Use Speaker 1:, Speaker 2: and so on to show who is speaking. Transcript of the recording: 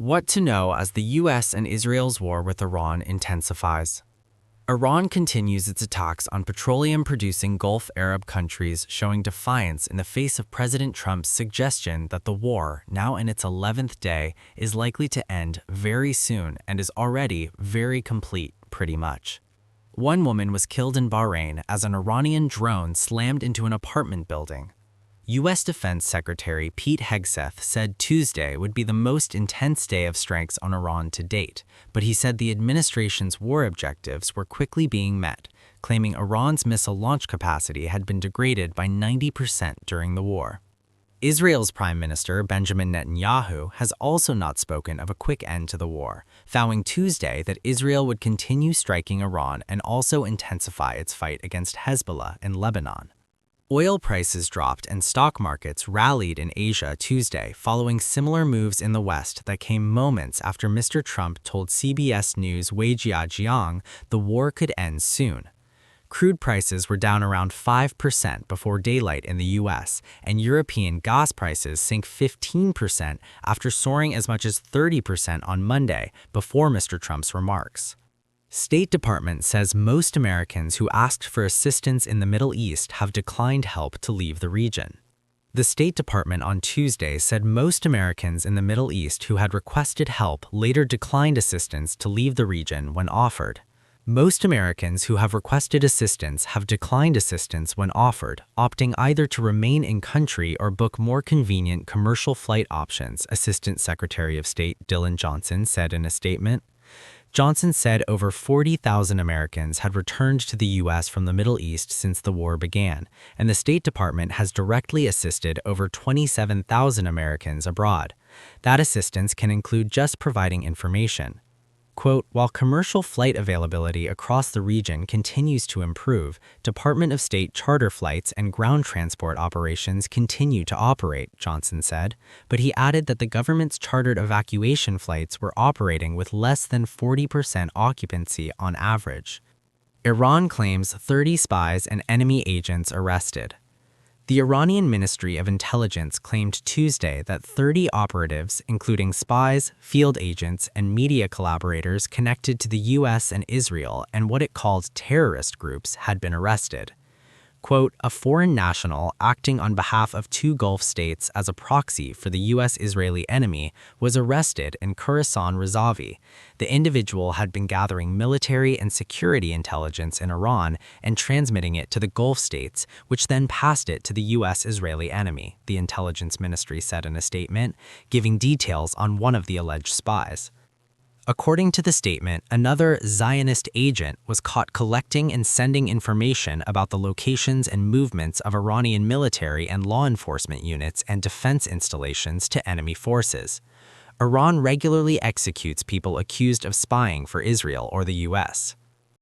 Speaker 1: What to know as the US and Israel's war with Iran intensifies. Iran continues its attacks on petroleum-producing Gulf Arab countries, showing defiance in the face of President Trump's suggestion that the war, now in its 11th day, is likely to end very soon and is already very complete, pretty much. One woman was killed in Bahrain as an Iranian drone slammed into an apartment building. U.S. Defense Secretary Pete Hegseth said Tuesday would be the most intense day of strikes on Iran to date, but he said the administration's war objectives were quickly being met, claiming Iran's missile launch capacity had been degraded by 90% during the war. Israel's Prime Minister Benjamin Netanyahu has also not spoken of a quick end to the war, vowing Tuesday that Israel would continue striking Iran and also intensify its fight against Hezbollah in Lebanon. Oil prices dropped and stock markets rallied in Asia Tuesday following similar moves in the West that came moments after Mr. Trump told CBS News' Wei Jiajiang the war could end soon. Crude prices were down around 5% before daylight in the U.S., and European gas prices sank 15% after soaring as much as 30% on Monday before Mr. Trump's remarks. State Department says most Americans who asked for assistance in the Middle East have declined help to leave the region. The State Department on Tuesday said most Americans in the Middle East who had requested help later declined assistance to leave the region when offered. Most Americans who have requested assistance have declined assistance when offered, opting either to remain in country or book more convenient commercial flight options, Assistant Secretary of State Dylan Johnson said in a statement. Johnson said over 40,000 Americans had returned to the U.S. from the Middle East since the war began, and the State Department has directly assisted over 27,000 Americans abroad. That assistance can include just providing information. Quote, while commercial flight availability across the region continues to improve, Department of State charter flights and ground transport operations continue to operate, Johnson said, but he added that the government's chartered evacuation flights were operating with less than 40% occupancy on average. Iran claims 30 spies and enemy agents arrested. The Iranian Ministry of Intelligence claimed Tuesday that 30 operatives, including spies, field agents, and media collaborators connected to the U.S. and Israel and what it called terrorist groups, had been arrested. Quote, a foreign national acting on behalf of two Gulf states as a proxy for the U.S.-Israeli enemy was arrested in Khorasan Rezavi. The individual had been gathering military and security intelligence in Iran and transmitting it to the Gulf states, which then passed it to the U.S.-Israeli enemy, the intelligence ministry said in a statement, giving details on one of the alleged spies. According to the statement, another Zionist agent was caught collecting and sending information about the locations and movements of Iranian military and law enforcement units and defense installations to enemy forces. Iran regularly executes people accused of spying for Israel or the U.S.